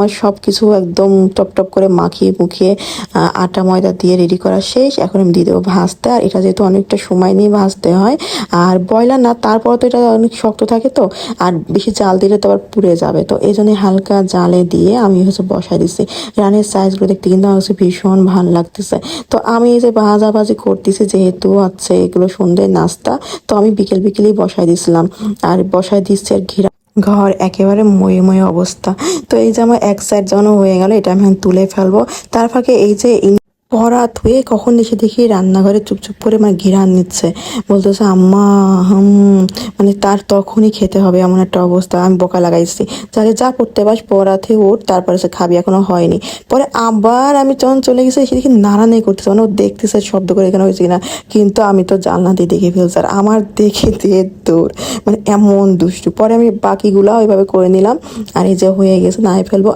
আমার সব কিছু একদম টপ টপ করে মাখিয়ে মুখিয়ে আটা ময়দা দিয়ে রেডি করা শেষ। এখন আমি দিয়ে দেবো ভাজতে। আর এটা যেহেতু অনেকটা সময় নিয়ে ভাজতে হয়, আর ব্রয়লার না, তারপর তো এটা অনেক শক্ত থাকে, তো আর বেশি জাল দিলে তো আবার পুড়ে যাবে, তো এই জন্য হালকা জালে দিয়ে আমি বসাই দিচ্ছি। রানের সাইজগুলো দেখতে কিন্তু আমার ভীষণ ভালো লাগতেছে। তো আমি এই যে ভাজাভাজি করতেছি, যেহেতু আছে এগুলো সন্ধ্যের নাস্তা, তো আমি বিকেল বিকেলেই বসাই দিছিলাম। আর বসাই দিচ্ছি, আর ঘর একেবারে ময়ে ময়ে অবস্থা। তো এই যে আমার এক সাইড যেন হয়ে গেল, এটা আমি এখন তুলে ফেলবো। তার ফাঁকে এই যে পড়া ধুয়ে কখন এসে দেখি রান্নাঘরে চুপচুপ করে মানে ঘিরান নিচ্ছে, বলতেছে আম্মা মানে তার তখনই খেতে হবে এমন একটা অবস্থা। আমি বকা লাগাইছি, যাকে যা পড়তে পাস পড়াতে ওঠ, তারপরে সে খাবি, এখনো হয়নি। পরে আবার আমি যখন চলে গেছি এসে দেখি নাড়ানাড়ি করতেছে, মানে ও দেখতেছে শব্দ করে এখানে হয়েছে কিনা, কিন্তু আমি তো জানলা দিয়ে দেখে ফেলছি। আর আমার দেখে দিয়ে দৌড়, মানে এমন দুষ্টু। পরে আমি বাকিগুলা ওইভাবে করে নিলাম, আর এই যে হয়ে গেছে, নাড়িয়ে ফেলবো।